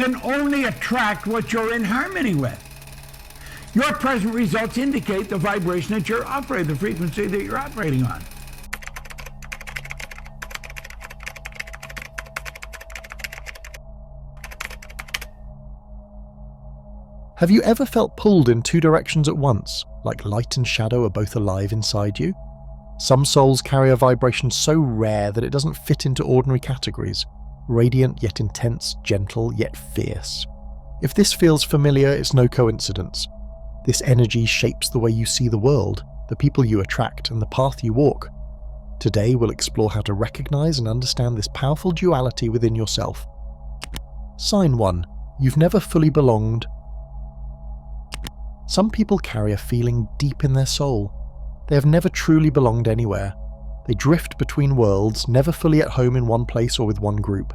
then only attract what you're in harmony with. Your present results indicate the vibration that you're operating, the frequency that you're operating on. Have you ever felt pulled in two directions at once, like light and shadow are both alive inside you? Some souls carry a vibration so rare that it doesn't fit into ordinary categories, radiant yet intense, gentle yet fierce. If this feels familiar, it's no coincidence. This energy shapes the way you see the world, the people you attract, and the path you walk. Today we'll explore how to recognize and understand this powerful duality within yourself. Sign 1. You've never fully belonged. Some people carry a feeling deep in their soul. They have never truly belonged anywhere. They drift between worlds, never fully at home in one place or with one group.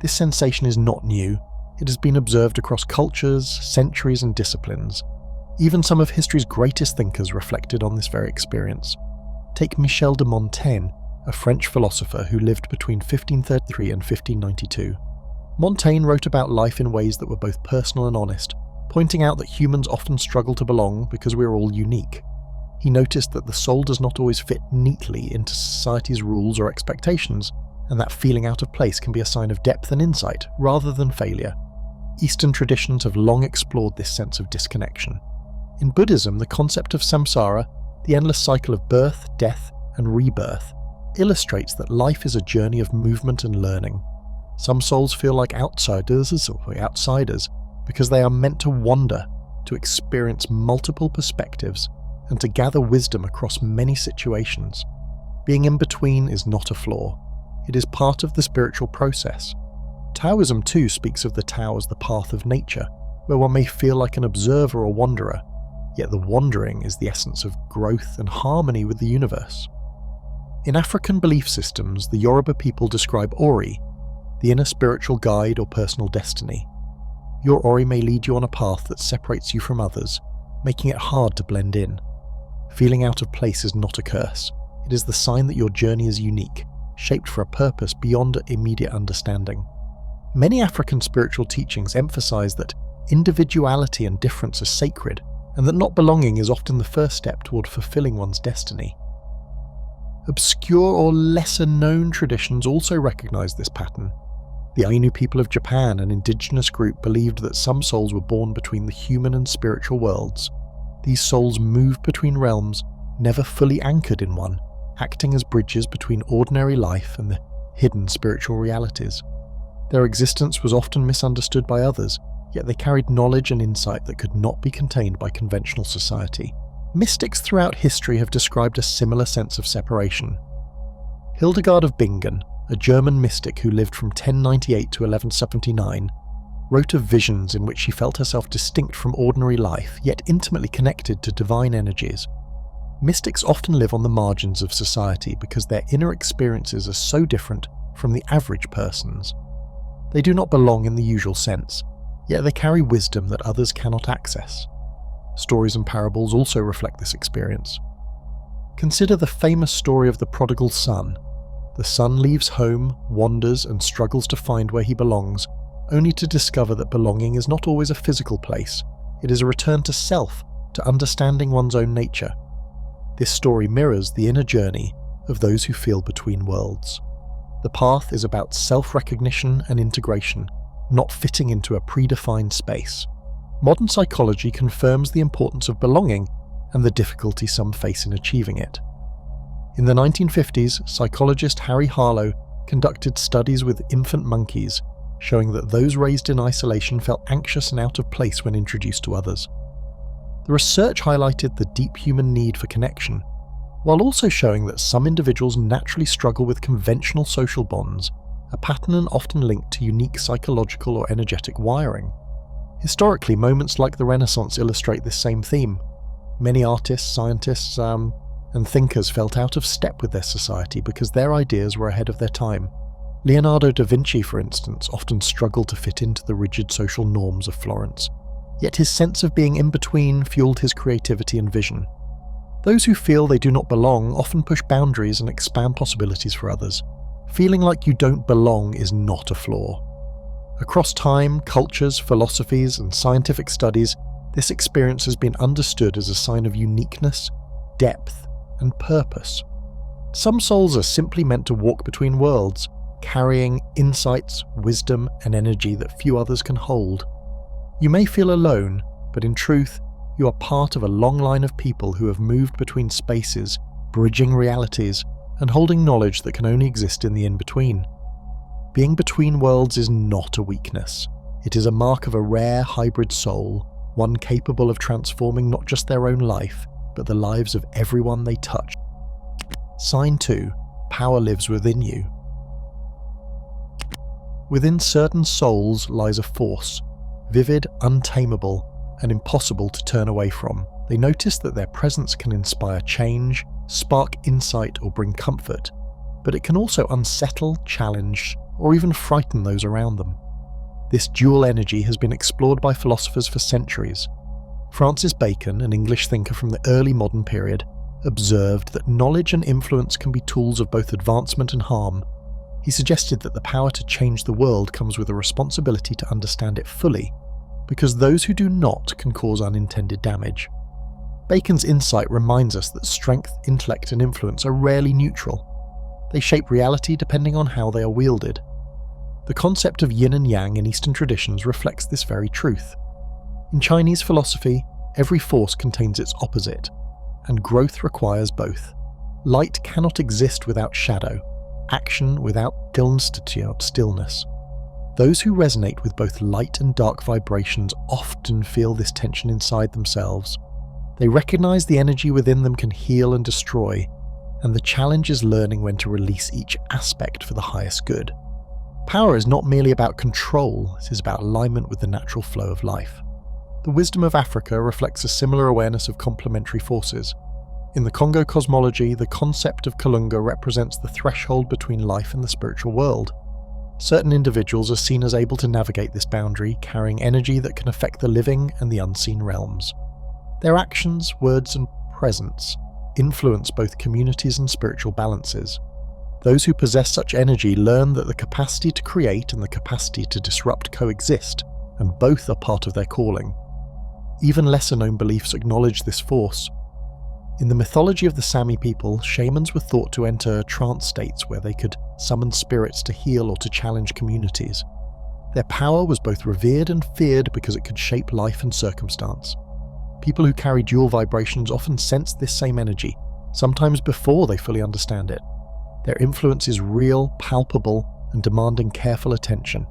This sensation is not new. It has been observed across cultures, centuries, and disciplines. Even some of history's greatest thinkers reflected on this very experience. Take Michel de Montaigne, a French philosopher who lived between 1533 and 1592. Montaigne wrote about life in ways that were both personal and honest, pointing out that humans often struggle to belong because we're all unique. He noticed that the soul does not always fit neatly into society's rules or expectations, and that feeling out of place can be a sign of depth and insight rather than failure. Eastern traditions have long explored this sense of disconnection. In Buddhism, the concept of samsara, the endless cycle of birth, death, and rebirth, illustrates that life is a journey of movement and learning. Some souls feel like outsiders because they are meant to wander, to experience multiple perspectives, and to gather wisdom across many situations. Being in between is not a flaw. It is part of the spiritual process. Taoism too speaks of the Tao as the path of nature, where one may feel like an observer or wanderer, yet the wandering is the essence of growth and harmony with the universe. In African belief systems, the Yoruba people describe Ori, the inner spiritual guide or personal destiny. Your Ori may lead you on a path that separates you from others, making it hard to blend in. Feeling out of place is not a curse. It is the sign that your journey is unique, shaped for a purpose beyond immediate understanding. Many African spiritual teachings emphasize that individuality and difference are sacred, and that not belonging is often the first step toward fulfilling one's destiny. Obscure or lesser-known traditions also recognize this pattern. The Ainu people of Japan, an indigenous group, believed that some souls were born between the human and spiritual worlds. These souls moved between realms, never fully anchored in one, acting as bridges between ordinary life and the hidden spiritual realities. Their existence was often misunderstood by others, yet they carried knowledge and insight that could not be contained by conventional society. Mystics throughout history have described a similar sense of separation. Hildegard of Bingen, a German mystic who lived from 1098 to 1179, wrote of visions in which she felt herself distinct from ordinary life, yet intimately connected to divine energies. Mystics often live on the margins of society because their inner experiences are so different from the average person's. They do not belong in the usual sense, yet they carry wisdom that others cannot access. Stories and parables also reflect this experience. Consider the famous story of the prodigal son. The son leaves home, wanders, and struggles to find where he belongs, only to discover that belonging is not always a physical place. It is a return to self, to understanding one's own nature. This story mirrors the inner journey of those who feel between worlds. The path is about self-recognition and integration, not fitting into a predefined space. Modern psychology confirms the importance of belonging and the difficulty some face in achieving it. In the 1950s, psychologist Harry Harlow conducted studies with infant monkeys, showing that those raised in isolation felt anxious and out of place when introduced to others. The research highlighted the deep human need for connection, while also showing that some individuals naturally struggle with conventional social bonds, a pattern often linked to unique psychological or energetic wiring. Historically, moments like the Renaissance illustrate this same theme. Many artists, scientists, and thinkers felt out of step with their society because their ideas were ahead of their time. Leonardo da Vinci, for instance, often struggled to fit into the rigid social norms of Florence, yet his sense of being in between fueled his creativity and vision. Those who feel they do not belong often push boundaries and expand possibilities for others. Feeling like you don't belong is not a flaw. Across time, cultures, philosophies, and scientific studies, this experience has been understood as a sign of uniqueness, depth, and purpose. Some souls are simply meant to walk between worlds, carrying insights, wisdom, and energy that few others can hold. You may feel alone, but in truth, you are part of a long line of people who have moved between spaces, bridging realities, and holding knowledge that can only exist in the in-between. Being between worlds is not a weakness. It is a mark of a rare hybrid soul, one capable of transforming not just their own life, but the lives of everyone they touch. Sign 2. Power lives within you. Within certain souls lies a force, vivid, untamable, and impossible to turn away from. They notice that their presence can inspire change, spark insight, or bring comfort, but it can also unsettle, challenge, or even frighten those around them. This dual energy has been explored by philosophers for centuries. Francis Bacon, an English thinker from the early modern period, observed that knowledge and influence can be tools of both advancement and harm. He suggested that the power to change the world comes with a responsibility to understand it fully, because those who do not can cause unintended damage. Bacon's insight reminds us that strength, intellect, and influence are rarely neutral. They shape reality depending on how they are wielded. The concept of yin and yang in Eastern traditions reflects this very truth. In Chinese philosophy, every force contains its opposite, and growth requires both. Light cannot exist without shadow, action without stillness. Those who resonate with both light and dark vibrations often feel this tension inside themselves. They recognize the energy within them can heal and destroy, and the challenge is learning when to release each aspect for the highest good. Power is not merely about control, it is about alignment with the natural flow of life. The wisdom of Africa reflects a similar awareness of complementary forces. In the Congo cosmology, the concept of Kalunga represents the threshold between life and the spiritual world. Certain individuals are seen as able to navigate this boundary, carrying energy that can affect the living and the unseen realms. Their actions, words, and presence influence both communities and spiritual balances. Those who possess such energy learn that the capacity to create and the capacity to disrupt coexist, and both are part of their calling. Even lesser-known beliefs acknowledge this force. In the mythology of the Sami people, shamans were thought to enter trance states where they could summon spirits to heal or to challenge communities. Their power was both revered and feared because it could shape life and circumstance. People who carry dual vibrations often sense this same energy, sometimes before they fully understand it. Their influence is real, palpable, and demanding careful attention.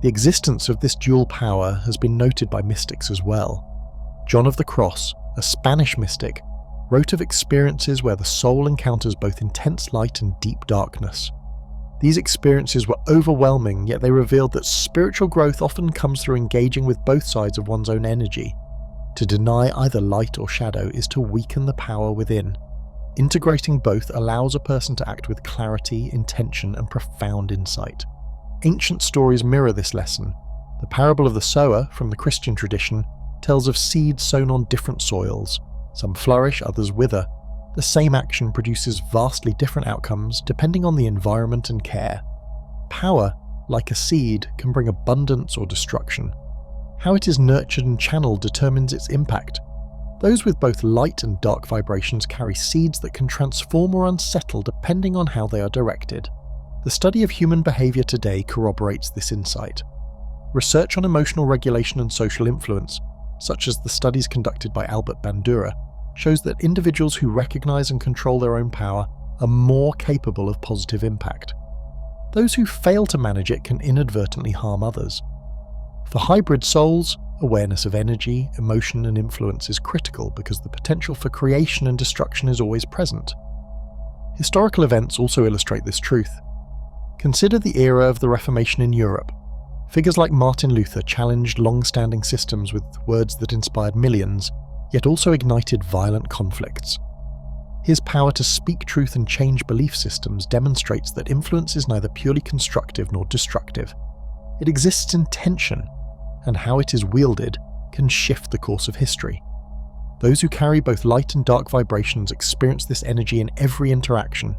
The existence of this dual power has been noted by mystics as well. John of the Cross, a Spanish mystic, wrote of experiences where the soul encounters both intense light and deep darkness. These experiences were overwhelming, yet they revealed that spiritual growth often comes through engaging with both sides of one's own energy. To deny either light or shadow is to weaken the power within. Integrating both allows a person to act with clarity, intention, and profound insight. Ancient stories mirror this lesson. The parable of the sower, from the Christian tradition, tells of seeds sown on different soils. Some flourish, others wither. The same action produces vastly different outcomes depending on the environment and care. Power, like a seed, can bring abundance or destruction. How it is nurtured and channeled determines its impact. Those with both light and dark vibrations carry seeds that can transform or unsettle depending on how they are directed. The study of human behavior today corroborates this insight. Research on emotional regulation and social influence, such as the studies conducted by Albert Bandura, shows that individuals who recognize and control their own power are more capable of positive impact. Those who fail to manage it can inadvertently harm others. For hybrid souls, awareness of energy, emotion, and influence is critical because the potential for creation and destruction is always present. Historical events also illustrate this truth. Consider the era of the Reformation in Europe. Figures like Martin Luther challenged long-standing systems with words that inspired millions, yet also ignited violent conflicts. His power to speak truth and change belief systems demonstrates that influence is neither purely constructive nor destructive. It exists in tension, and how it is wielded can shift the course of history. Those who carry both light and dark vibrations experience this energy in every interaction.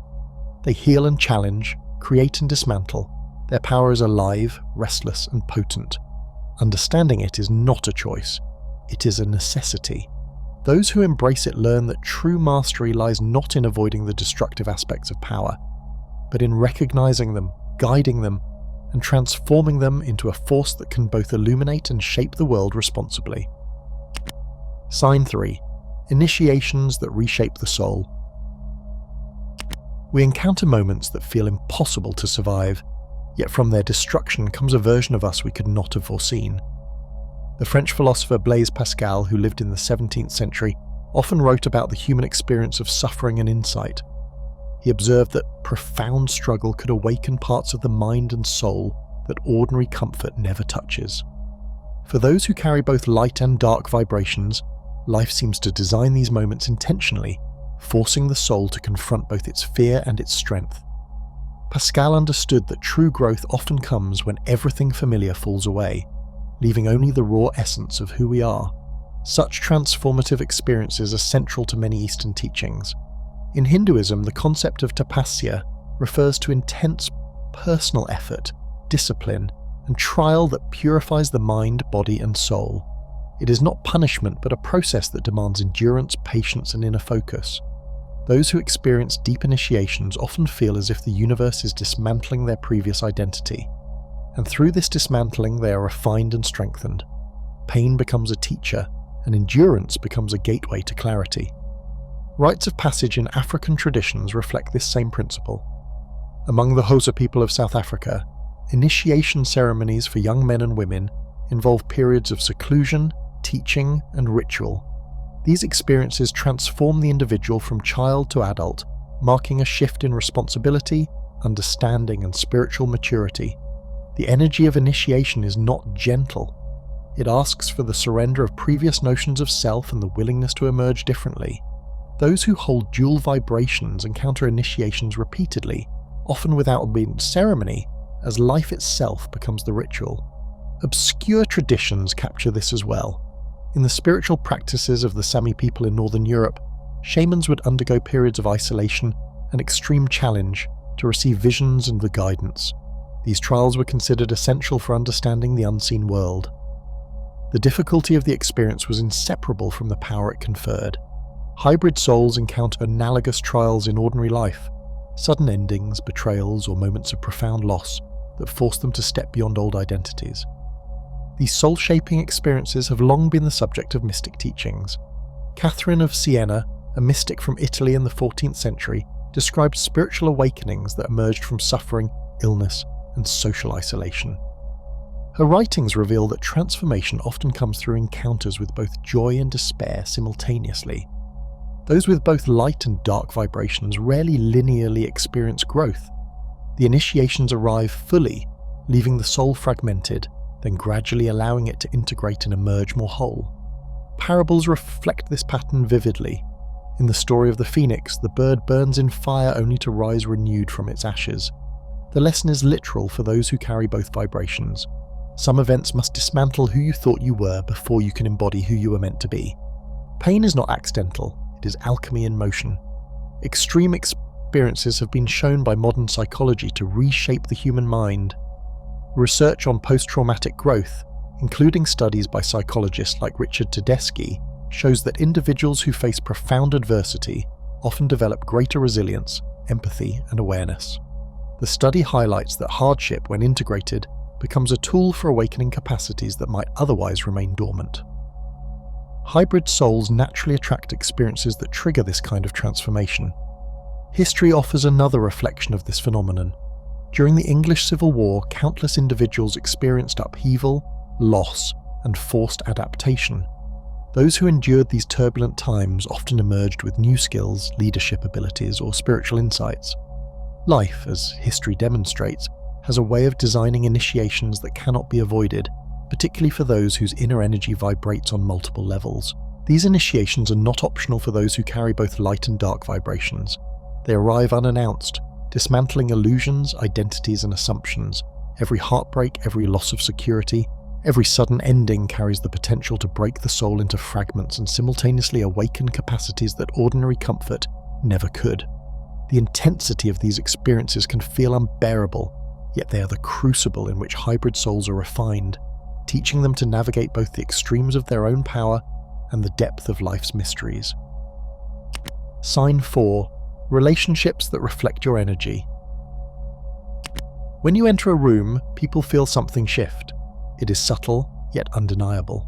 They heal and challenge, create and dismantle. Their power is alive, restless, and potent. Understanding it is not a choice, it is a necessity. Those who embrace it learn that true mastery lies not in avoiding the destructive aspects of power, but in recognizing them, guiding them, and transforming them into a force that can both illuminate and shape the world responsibly. Sign 3. Initiations that reshape the soul. We encounter moments that feel impossible to survive, yet from their destruction comes a version of us we could not have foreseen. The French philosopher Blaise Pascal, who lived in the 17th century, often wrote about the human experience of suffering and insight. He observed that profound struggle could awaken parts of the mind and soul that ordinary comfort never touches. For those who carry both light and dark vibrations, life seems to design these moments intentionally, forcing the soul to confront both its fear and its strength. Pascal understood that true growth often comes when everything familiar falls away, leaving only the raw essence of who we are. Such transformative experiences are central to many Eastern teachings. In Hinduism, the concept of tapasya refers to intense personal effort, discipline, and trial that purifies the mind, body, and soul. It is not punishment, but a process that demands endurance, patience, and inner focus. Those who experience deep initiations often feel as if the universe is dismantling their previous identity, and through this dismantling they are refined and strengthened. Pain becomes a teacher, and endurance becomes a gateway to clarity. Rites of passage in African traditions reflect this same principle. Among the Xhosa people of South Africa, initiation ceremonies for young men and women involve periods of seclusion, teaching, and ritual. These experiences transform the individual from child to adult, marking a shift in responsibility, understanding, and spiritual maturity. The energy of initiation is not gentle. It asks for the surrender of previous notions of self and the willingness to emerge differently. Those who hold dual vibrations encounter initiations repeatedly, often without being ceremony, as life itself becomes the ritual. Obscure traditions capture this as well. In the spiritual practices of the Sami people in northern Europe, shamans would undergo periods of isolation and extreme challenge to receive visions and the guidance. These trials were considered essential for understanding the unseen world. The difficulty of the experience was inseparable from the power it conferred. Hybrid souls encounter analogous trials in ordinary life, sudden endings, betrayals, or moments of profound loss that force them to step beyond old identities. These soul-shaping experiences have long been the subject of mystic teachings. Catherine of Siena, a mystic from Italy in the 14th century, described spiritual awakenings that emerged from suffering, illness, and social isolation. Her writings reveal that transformation often comes through encounters with both joy and despair simultaneously. Those with both light and dark vibrations rarely linearly experience growth. The initiations arrive fully, leaving the soul fragmented, then gradually allowing it to integrate and emerge more whole. Parables reflect this pattern vividly. In the story of the phoenix, the bird burns in fire only to rise renewed from its ashes. The lesson is literal for those who carry both vibrations. Some events must dismantle who you thought you were before you can embody who you were meant to be. Pain is not accidental, it is alchemy in motion. Extreme experiences have been shown by modern psychology to reshape the human mind. Research on post-traumatic growth, including studies by psychologists like Richard Tedeschi, shows that individuals who face profound adversity often develop greater resilience, empathy, and awareness. The study highlights that hardship, when integrated, becomes a tool for awakening capacities that might otherwise remain dormant. Hybrid souls naturally attract experiences that trigger this kind of transformation. History offers another reflection of this phenomenon. During the English Civil War, countless individuals experienced upheaval, loss, and forced adaptation. Those who endured these turbulent times often emerged with new skills, leadership abilities, or spiritual insights. Life, as history demonstrates, has a way of designing initiations that cannot be avoided, particularly for those whose inner energy vibrates on multiple levels. These initiations are not optional for those who carry both light and dark vibrations. They arrive unannounced, dismantling illusions, identities, and assumptions. Every heartbreak, every loss of security, every sudden ending carries the potential to break the soul into fragments and simultaneously awaken capacities that ordinary comfort never could. The intensity of these experiences can feel unbearable, yet they are the crucible in which hybrid souls are refined, teaching them to navigate both the extremes of their own power and the depth of life's mysteries. Sign 4. Relationships that reflect your energy. When you enter a room, people feel something shift. It is subtle, yet undeniable.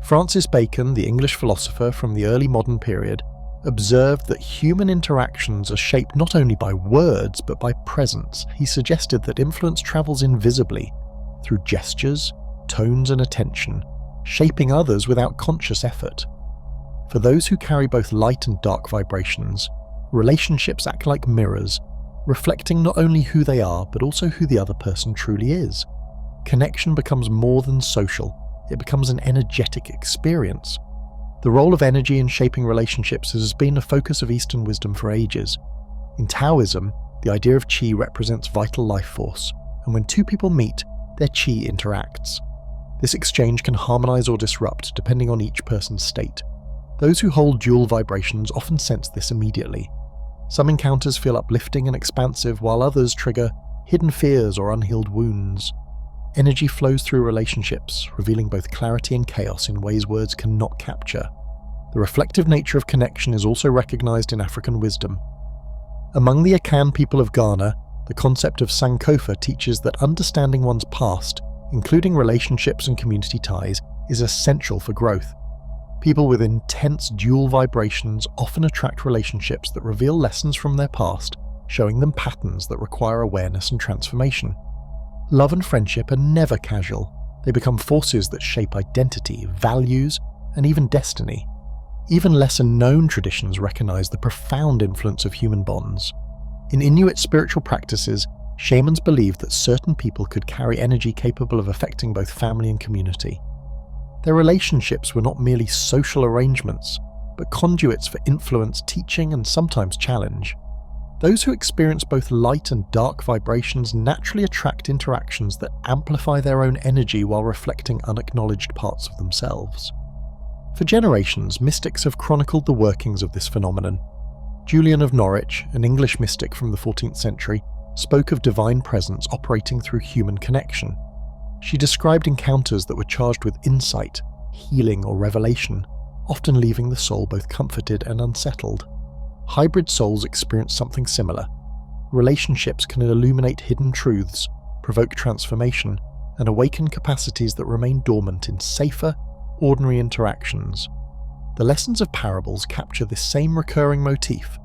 Francis Bacon, the English philosopher from the early modern period, observed that human interactions are shaped not only by words but by presence. He suggested that influence travels invisibly, through gestures, tones and attention, shaping others without conscious effort. For those who carry both light and dark vibrations, relationships act like mirrors, reflecting not only who they are but also who the other person truly is. Connection becomes more than social, it becomes an energetic experience. The role of energy in shaping relationships has been a focus of Eastern wisdom for ages. In Taoism, the idea of qi represents vital life force, and when two people meet, their qi interacts. This exchange can harmonize or disrupt depending on each person's state. Those who hold dual vibrations often sense this immediately. Some encounters feel uplifting and expansive, while others trigger hidden fears or unhealed wounds. Energy flows through relationships, revealing both clarity and chaos in ways words cannot capture. The reflective nature of connection is also recognized in African wisdom. Among the Akan people of Ghana, the concept of Sankofa teaches that understanding one's past, including relationships and community ties, is essential for growth. People with intense dual vibrations often attract relationships that reveal lessons from their past, showing them patterns that require awareness and transformation. Love and friendship are never casual. They become forces that shape identity, values, and even destiny. Even lesser-known traditions recognize the profound influence of human bonds. In Inuit spiritual practices, shamans believed that certain people could carry energy capable of affecting both family and community. Their relationships were not merely social arrangements, but conduits for influence, teaching, and sometimes challenge. Those who experience both light and dark vibrations naturally attract interactions that amplify their own energy while reflecting unacknowledged parts of themselves. For generations, mystics have chronicled the workings of this phenomenon. Julian of Norwich, an English mystic from the 14th century, spoke of divine presence operating through human connection. She described encounters that were charged with insight, healing, or revelation, often leaving the soul both comforted and unsettled. Hybrid souls experience something similar. Relationships can illuminate hidden truths, provoke transformation, and awaken capacities that remain dormant in safer, ordinary interactions. The lessons of parables capture this same recurring motif.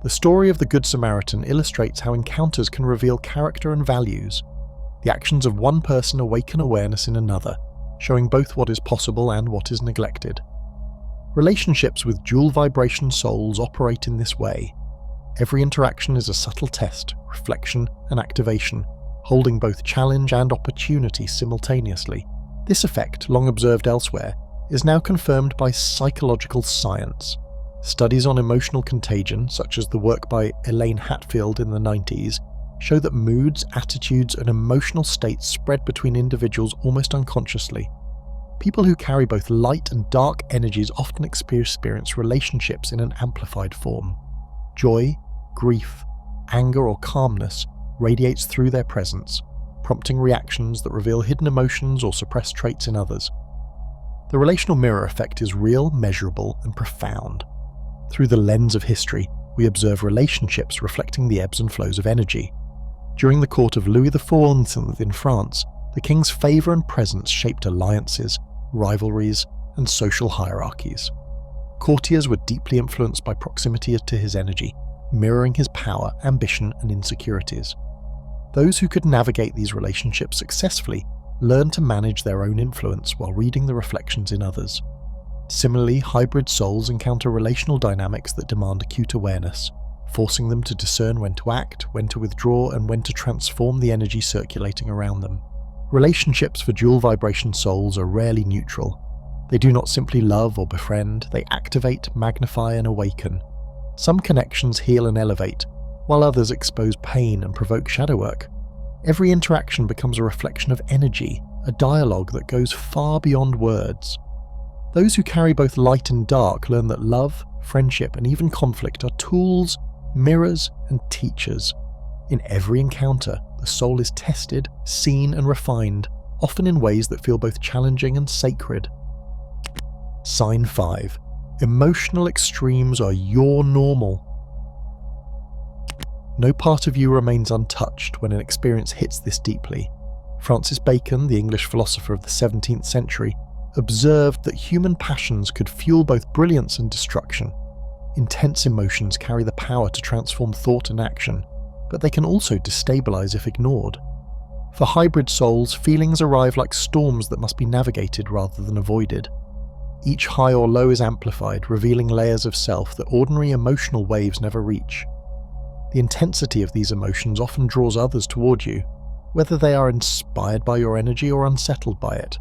The story of the Good Samaritan illustrates how encounters can reveal character and values. The actions of one person awaken awareness in another, showing both what is possible and what is neglected. Relationships with dual vibration souls operate in this way. Every interaction is a subtle test, reflection, and activation, holding both challenge and opportunity simultaneously. This effect, long observed elsewhere, is now confirmed by psychological science. Studies on emotional contagion, such as the work by Elaine Hatfield in the 90s, show that moods, attitudes, and emotional states spread between individuals almost unconsciously. People who carry both light and dark energies often experience relationships in an amplified form. Joy, grief, anger, or calmness radiates through their presence, prompting reactions that reveal hidden emotions or suppressed traits in others. The relational mirror effect is real, measurable, and profound. Through the lens of history, we observe relationships reflecting the ebbs and flows of energy. During the court of Louis XIV in France, the king's favour and presence shaped alliances, rivalries, and social hierarchies. Courtiers were deeply influenced by proximity to his energy, mirroring his power, ambition, and insecurities. Those who could navigate these relationships successfully learned to manage their own influence while reading the reflections in others. Similarly, hybrid souls encounter relational dynamics that demand acute awareness, forcing them to discern when to act, when to withdraw, and when to transform the energy circulating around them. Relationships for dual vibration souls are rarely neutral. They do not simply love or befriend, they activate, magnify, and awaken. Some connections heal and elevate, while others expose pain and provoke shadow work. Every interaction becomes a reflection of energy, a dialogue that goes far beyond words. Those who carry both light and dark learn that love, friendship, and even conflict are tools, mirrors, and teachers. In every encounter, the soul is tested, seen and refined, often in ways that feel both challenging and sacred. Sign 5. Emotional extremes are your normal. No part of you remains untouched when an experience hits this deeply. Francis Bacon, the English philosopher of the 17th century, observed that human passions could fuel both brilliance and destruction. Intense emotions carry the power to transform thought and action, but they can also destabilize if ignored. For hybrid souls, feelings arrive like storms that must be navigated rather than avoided. Each high or low is amplified, revealing layers of self that ordinary emotional waves never reach. The intensity of these emotions often draws others toward you, whether they are inspired by your energy or unsettled by it.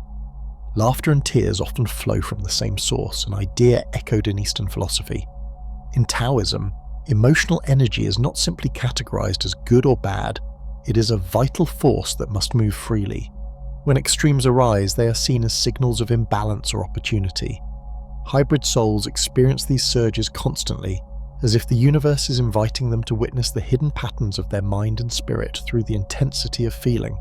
Laughter and tears often flow from the same source, an idea echoed in Eastern philosophy. In Taoism, emotional energy is not simply categorized as good or bad, it is a vital force that must move freely. When extremes arise, they are seen as signals of imbalance or opportunity. Hybrid souls experience these surges constantly, as if the universe is inviting them to witness the hidden patterns of their mind and spirit through the intensity of feeling.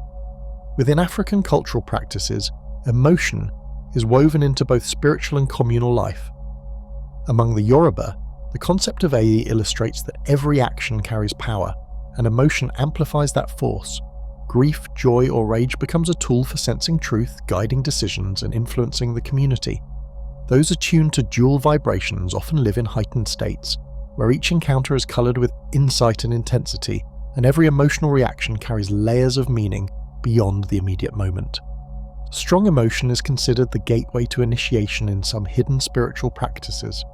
Within African cultural practices, emotion is woven into both spiritual and communal life. Among the Yoruba, the concept of Aye illustrates that every action carries power, and emotion amplifies that force. Grief, joy, or rage becomes a tool for sensing truth, guiding decisions, and influencing the community. Those attuned to dual vibrations often live in heightened states, where each encounter is coloured with insight and intensity, and every emotional reaction carries layers of meaning beyond the immediate moment. Strong emotion is considered the gateway to initiation in some hidden spiritual practices.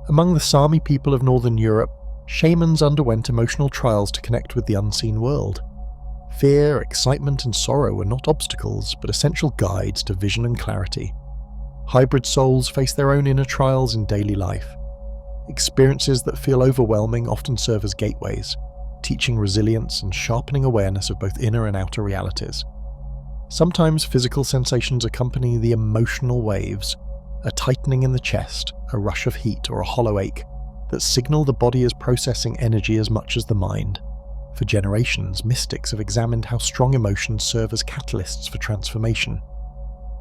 Among the Sami people of Northern Europe, shamans underwent emotional trials to connect with the unseen world. Fear, excitement, and sorrow were not obstacles, but essential guides to vision and clarity. Hybrid souls face their own inner trials in daily life. Experiences that feel overwhelming often serve as gateways, teaching resilience and sharpening awareness of both inner and outer realities. Sometimes physical sensations accompany the emotional waves, a tightening in the chest, a rush of heat, or a hollow ache that signal the body is processing energy as much as the mind. For generations, mystics have examined how strong emotions serve as catalysts for transformation.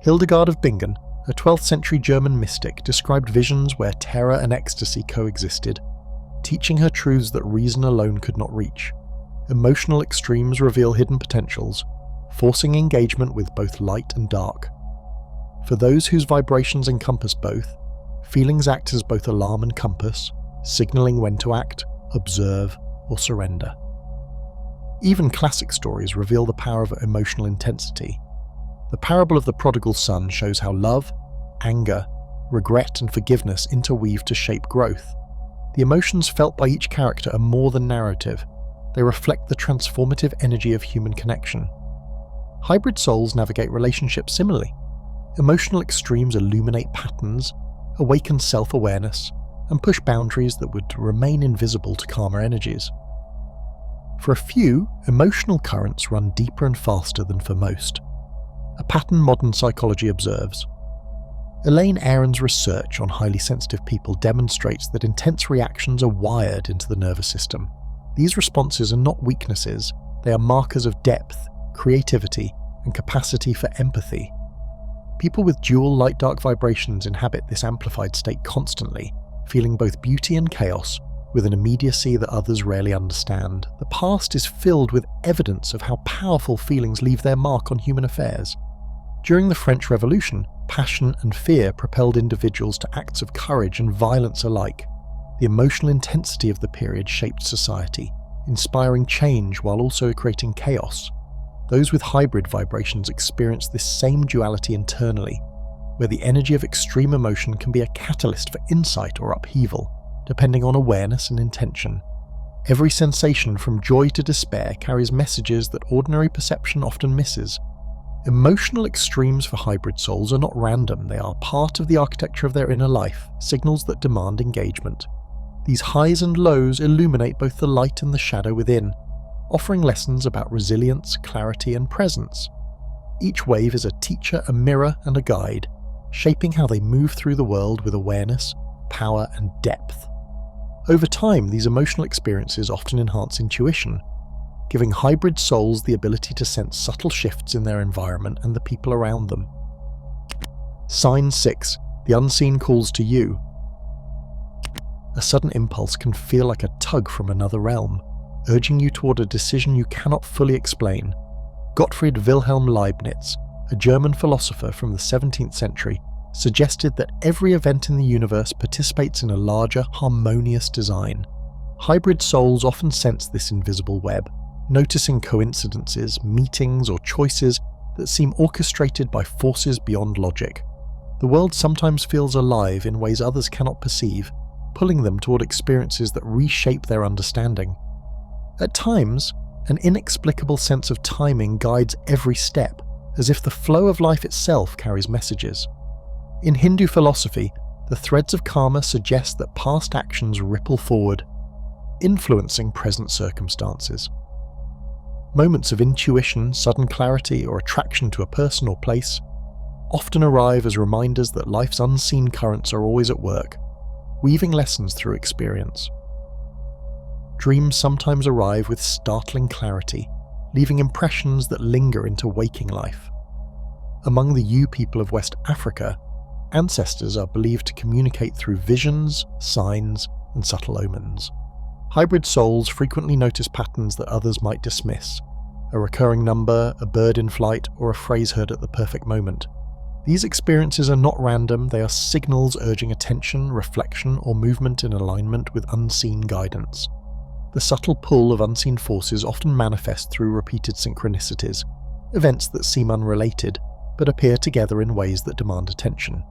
Hildegard of Bingen, a 12th century German mystic, described visions where terror and ecstasy coexisted, teaching her truths that reason alone could not reach. Emotional extremes reveal hidden potentials, forcing engagement with both light and dark. For those whose vibrations encompass both, feelings act as both alarm and compass, signaling when to act, observe, or surrender. Even classic stories reveal the power of emotional intensity. The parable of the prodigal son shows how love, anger, regret, and forgiveness interweave to shape growth. The emotions felt by each character are more than narrative. They reflect the transformative energy of human connection. Hybrid souls navigate relationships similarly. Emotional extremes illuminate patterns, awaken self-awareness, and push boundaries that would remain invisible to calmer energies. For a few, emotional currents run deeper and faster than for most, a pattern modern psychology observes. Elaine Aron's research on highly sensitive people demonstrates that intense reactions are wired into the nervous system. These responses are not weaknesses, they are markers of depth, creativity, and capacity for empathy. People with dual light-dark vibrations inhabit this amplified state constantly, feeling both beauty and chaos, with an immediacy that others rarely understand. The past is filled with evidence of how powerful feelings leave their mark on human affairs. During the French Revolution, passion and fear propelled individuals to acts of courage and violence alike. The emotional intensity of the period shaped society, inspiring change while also creating chaos. Those with hybrid vibrations experience this same duality internally, where the energy of extreme emotion can be a catalyst for insight or upheaval, depending on awareness and intention. Every sensation from joy to despair carries messages that ordinary perception often misses. Emotional extremes for hybrid souls are not random, they are part of the architecture of their inner life, signals that demand engagement. These highs and lows illuminate both the light and the shadow within, offering lessons about resilience, clarity, and presence. Each wave is a teacher, a mirror, and a guide, shaping how they move through the world with awareness, power, and depth. Over time, these emotional experiences often enhance intuition. giving hybrid souls the ability to sense subtle shifts in their environment and the people around them. Sign 6. The unseen calls to you. A sudden impulse can feel like a tug from another realm, urging you toward a decision you cannot fully explain. Gottfried Wilhelm Leibniz, a German philosopher from the 17th century, suggested that every event in the universe participates in a larger, harmonious design. Hybrid souls often sense this invisible web, noticing coincidences, meetings, or choices that seem orchestrated by forces beyond logic. The world sometimes feels alive in ways others cannot perceive, pulling them toward experiences that reshape their understanding. At times, an inexplicable sense of timing guides every step, as if the flow of life itself carries messages. In Hindu philosophy, the threads of karma suggest that past actions ripple forward, influencing present circumstances. Moments of intuition, sudden clarity, or attraction to a person or place often arrive as reminders that life's unseen currents are always at work, weaving lessons through experience. Dreams sometimes arrive with startling clarity, leaving impressions that linger into waking life. Among the Yu people of West Africa, ancestors are believed to communicate through visions, signs, and subtle omens. Hybrid souls frequently notice patterns that others might dismiss: a recurring number, a bird in flight, or a phrase heard at the perfect moment. These experiences are not random, they are signals urging attention, reflection, or movement in alignment with unseen guidance. The subtle pull of unseen forces often manifest through repeated synchronicities, events that seem unrelated, but appear together in ways that demand attention.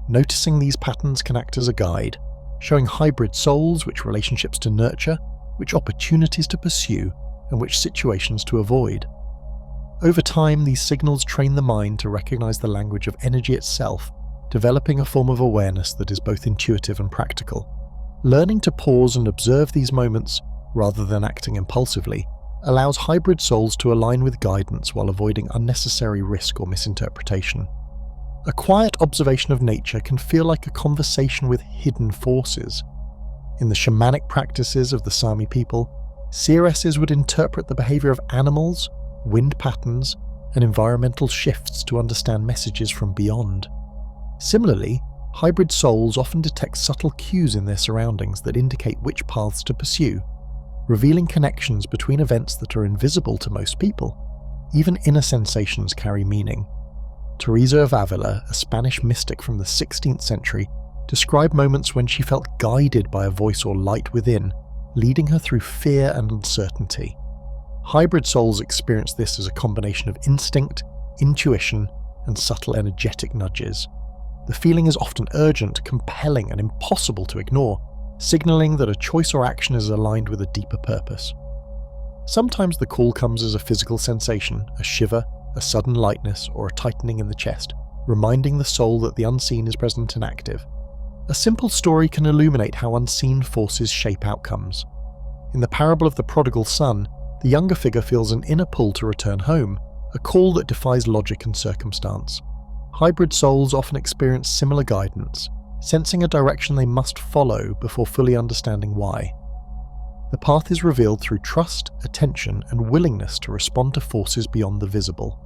Noticing these patterns can act as a guide, showing hybrid souls which relationships to nurture, which opportunities to pursue, and which situations to avoid. Over time, these signals train the mind to recognize the language of energy itself, developing a form of awareness that is both intuitive and practical. Learning to pause and observe these moments, rather than acting impulsively, allows hybrid souls to align with guidance while avoiding unnecessary risk or misinterpretation. A quiet observation of nature can feel like a conversation with hidden forces. In the shamanic practices of the Sami people, seeresses would interpret the behavior of animals, wind patterns, and environmental shifts to understand messages from beyond. Similarly, hybrid souls often detect subtle cues in their surroundings that indicate which paths to pursue, revealing connections between events that are invisible to most people. Even inner sensations carry meaning. Teresa of Avila, a Spanish mystic from the 16th century, described moments when she felt guided by a voice or light within, leading her through fear and uncertainty. Hybrid souls experience this as a combination of instinct, intuition, and subtle energetic nudges. The feeling is often urgent, compelling, and impossible to ignore, signaling that a choice or action is aligned with a deeper purpose. Sometimes the call comes as a physical sensation, a shiver, a sudden lightness, or a tightening in the chest, reminding the soul that the unseen is present and active. A simple story can illuminate how unseen forces shape outcomes. In the parable of the prodigal son, the younger figure feels an inner pull to return home, a call that defies logic and circumstance. Hybrid souls often experience similar guidance, sensing a direction they must follow before fully understanding why. The path is revealed through trust, attention, and willingness to respond to forces beyond the visible.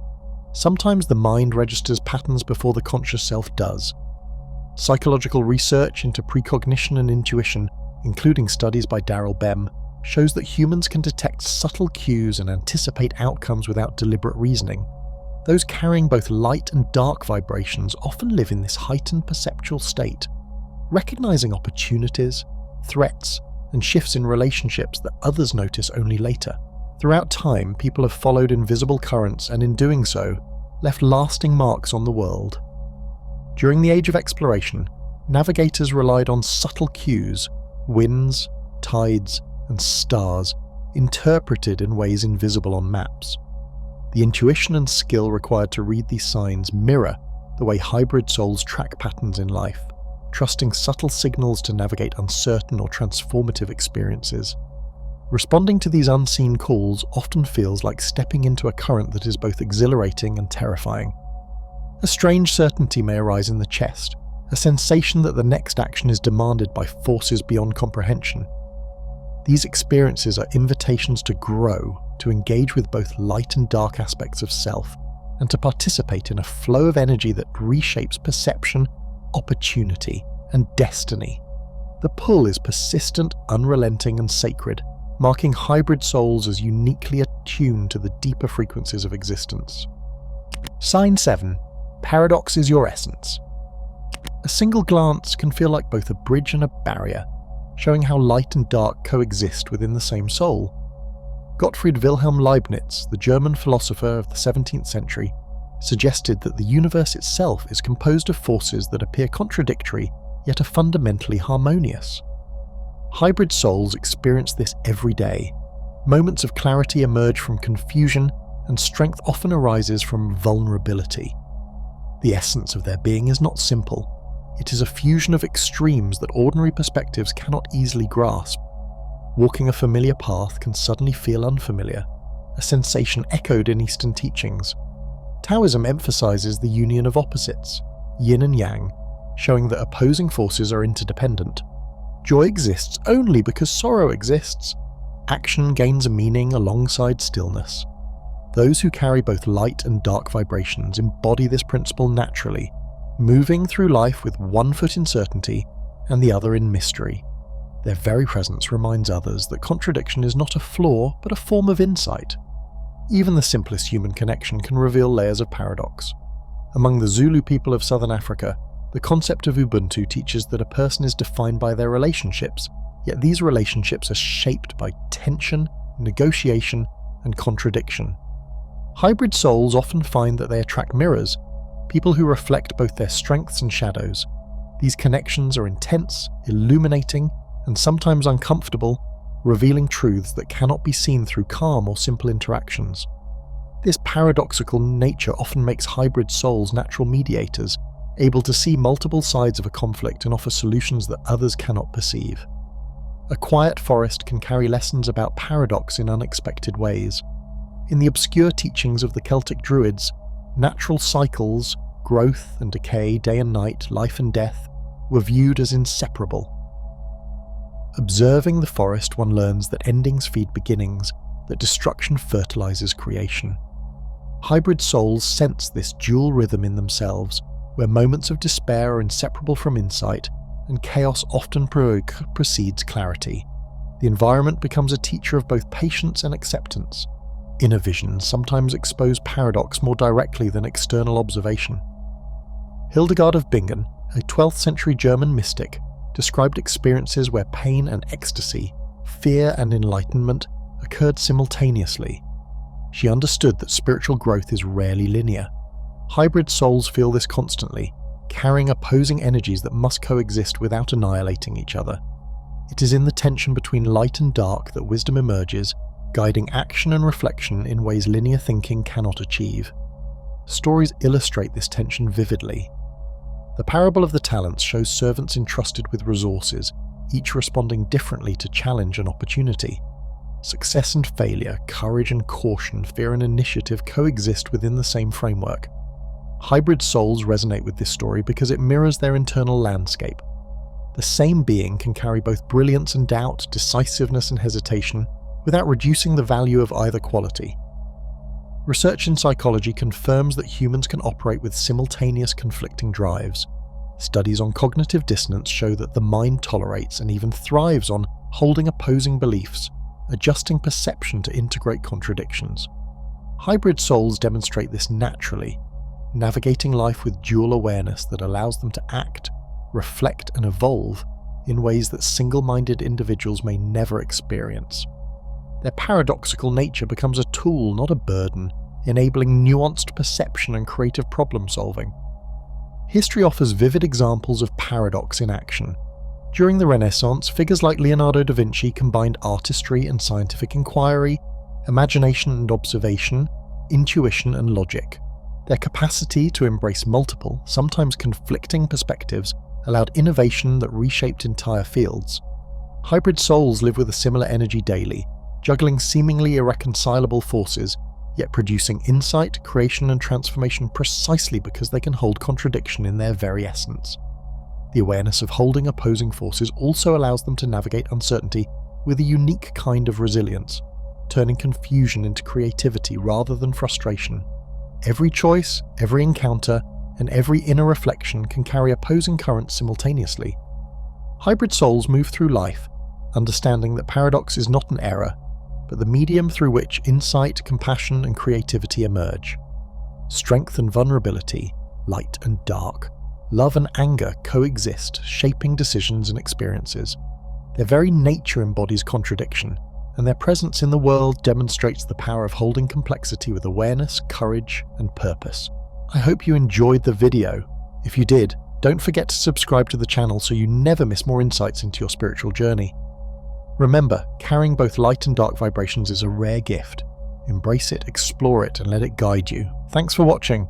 Sometimes the mind registers patterns before the conscious self does. Psychological research into precognition and intuition, including studies by Darrell Bem, shows that humans can detect subtle cues and anticipate outcomes without deliberate reasoning. Those carrying both light and dark vibrations often live in this heightened perceptual state, recognizing opportunities, threats, and shifts in relationships that others notice only later. Throughout time, people have followed invisible currents and in doing so, left lasting marks on the world. During the age of exploration, navigators relied on subtle cues, winds, tides, and stars, interpreted in ways invisible on maps. The intuition and skill required to read these signs mirror the way hybrid souls track patterns in life, trusting subtle signals to navigate uncertain or transformative experiences. Responding to these unseen calls often feels like stepping into a current that is both exhilarating and terrifying. A strange certainty may arise in the chest, a sensation that the next action is demanded by forces beyond comprehension. These experiences are invitations to grow, to engage with both light and dark aspects of self, and to participate in a flow of energy that reshapes perception, opportunity, and destiny. The pull is persistent, unrelenting, and sacred, marking hybrid souls as uniquely attuned to the deeper frequencies of existence. Sign 7. Paradox is your essence. A single glance can feel like both a bridge and a barrier, showing how light and dark coexist within the same soul. Gottfried Wilhelm Leibniz, the German philosopher of the 17th century, suggested that the universe itself is composed of forces that appear contradictory yet are fundamentally harmonious. Hybrid souls experience this every day. Moments of clarity emerge from confusion, and strength often arises from vulnerability. The essence of their being is not simple. It is a fusion of extremes that ordinary perspectives cannot easily grasp. Walking a familiar path can suddenly feel unfamiliar, a sensation echoed in Eastern teachings. Taoism emphasizes the union of opposites, yin and yang, showing that opposing forces are interdependent. Joy exists only because sorrow exists. Action gains a meaning alongside stillness. Those who carry both light and dark vibrations embody this principle naturally, moving through life with one foot in certainty and the other in mystery. Their very presence reminds others that contradiction is not a flaw, but a form of insight. Even the simplest human connection can reveal layers of paradox. Among the Zulu people of southern Africa, the concept of Ubuntu teaches that a person is defined by their relationships, yet these relationships are shaped by tension, negotiation, and contradiction. Hybrid souls often find that they attract mirrors, people who reflect both their strengths and shadows. These connections are intense, illuminating, and sometimes uncomfortable, revealing truths that cannot be seen through calm or simple interactions. This paradoxical nature often makes hybrid souls natural mediators, able to see multiple sides of a conflict and offer solutions that others cannot perceive. A quiet forest can carry lessons about paradox in unexpected ways. In the obscure teachings of the Celtic Druids, natural cycles, growth and decay, day and night, life and death, were viewed as inseparable. Observing the forest, one learns that endings feed beginnings, that destruction fertilizes creation. Hybrid souls sense this dual rhythm in themselves, where moments of despair are inseparable from insight, and chaos often precedes clarity. The environment becomes a teacher of both patience and acceptance. Inner visions sometimes expose paradox more directly than external observation. Hildegard of Bingen, a 12th century German mystic, described experiences where pain and ecstasy, fear and enlightenment occurred simultaneously. She understood that spiritual growth is rarely linear. Hybrid souls feel this constantly, carrying opposing energies that must coexist without annihilating each other. It is in the tension between light and dark that wisdom emerges, guiding action and reflection in ways linear thinking cannot achieve. Stories illustrate this tension vividly. The parable of the talents shows servants entrusted with resources, each responding differently to challenge and opportunity. Success and failure, courage and caution, fear and initiative coexist within the same framework. Hybrid souls resonate with this story because it mirrors their internal landscape. The same being can carry both brilliance and doubt, decisiveness and hesitation, without reducing the value of either quality. Research in psychology confirms that humans can operate with simultaneous conflicting drives. Studies on cognitive dissonance show that the mind tolerates and even thrives on holding opposing beliefs, adjusting perception to integrate contradictions. Hybrid souls demonstrate this naturally, navigating life with dual awareness that allows them to act, reflect, and evolve in ways that single-minded individuals may never experience. Their paradoxical nature becomes a tool, not a burden, enabling nuanced perception and creative problem-solving. History offers vivid examples of paradox in action. During the Renaissance, figures like Leonardo da Vinci combined artistry and scientific inquiry, imagination and observation, intuition and logic. Their capacity to embrace multiple, sometimes conflicting perspectives allowed innovation that reshaped entire fields. Hybrid souls live with a similar energy daily, juggling seemingly irreconcilable forces, yet producing insight, creation and transformation precisely because they can hold contradiction in their very essence. The awareness of holding opposing forces also allows them to navigate uncertainty with a unique kind of resilience. turning confusion into creativity rather than frustration. Every choice, every encounter, and every inner reflection can carry opposing currents simultaneously. Hybrid souls move through life, understanding that paradox is not an error, but the medium through which insight, compassion, and creativity emerge. Strength and vulnerability, light and dark, love and anger coexist, shaping decisions and experiences. Their very nature embodies contradiction, and their presence in the world demonstrates the power of holding complexity with awareness, courage, and purpose. I hope you enjoyed the video. If you did, don't forget to subscribe to the channel so you never miss more insights into your spiritual journey. Remember, carrying both light and dark vibrations is a rare gift. Embrace it, explore it, and let it guide you. Thanks for watching.